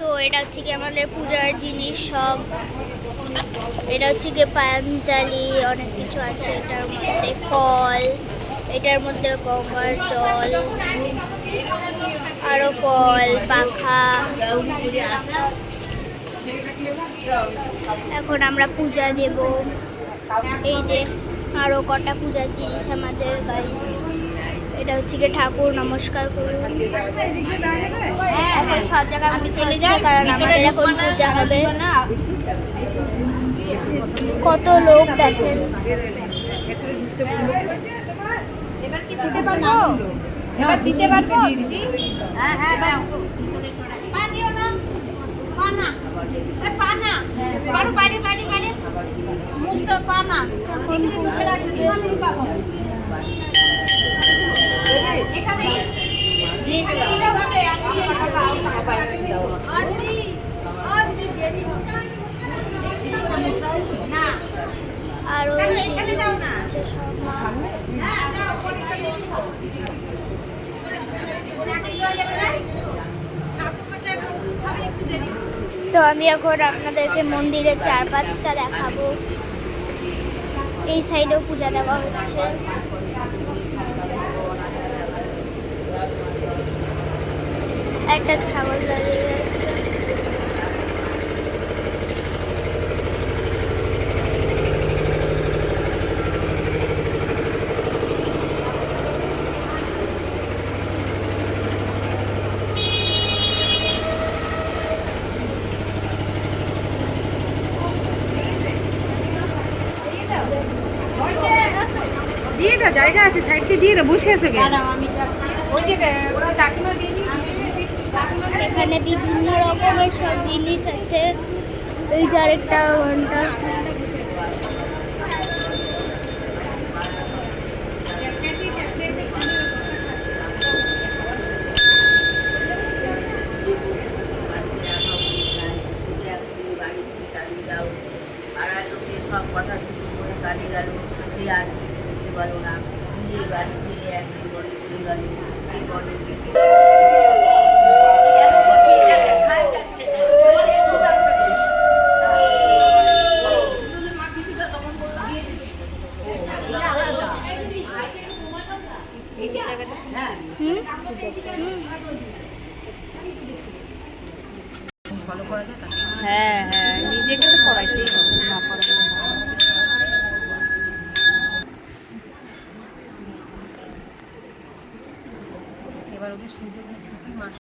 তো এটা হচ্ছে কি আমাদের পূজার জিনিস সব। এটা হচ্ছে কি পাঞ্জালি, অনেক কিছু আছে এটার মধ্যে, ফল, এটার মধ্যে গঙ্গার জল, আরো ফল, পাখা। এখন আমরা পূজা দেব। এই যে আরো কটা পূজার জিনিস আমাদের গাইস। এটা হচ্ছে কি ঠাকুর নমস্কার করুন। এখন সব জায়গায় মুছে নিচ্ছে কারণ আমাদের এখন পূজা হবে। কত লোক দেখেন। এবার কি দিতে পারবো? এবার দিতে পারবো দিদি? হ্যাঁ হ্যাঁ দাও। পা দিও না। পা না। এ পা না। বাড়ি বাড়ি বাড়ি বাড়ি। মুখটা পা না। এখন মুখে রাখতে তোমাদেরই পা হবে। এখানে নিয়ে গেলাম। দিদি দেরি হবে। না। আর এখানে দাও না। হ্যাঁ দাও পরীক্ষা নিয়ে নিব। তো আমি এখন আপনাদেরকে মন্দিরের 4-5টা দেখাবো। এই সাইডেও পূজা দেওয়া হচ্ছে। একটা ছাগল দাঁড়িয়ে আছে। দিয়ে দাও, জায়গা আছে সাইডে দিয়ে দাও, বসে আছে ওই যে ওরা চাকমা দিয়ে এখানে বিভিন্ন রকমের সব জিনিস আছে। এই যে আরেকটা ঘন্টা। সব কথা শুরু করে গাড়ি গেল, সে আর বুঝতে পারো না, নিজের বাড়ি ছেড়ে একদিন বলে চলে গেল, এই বলে ফলো করা যায়। হ্যাঁ হ্যাঁ নিজেকে তো পড়াইতেই হবে, না পড়াইতে হবে। এবার ওকে সূর্য ছুটি মাস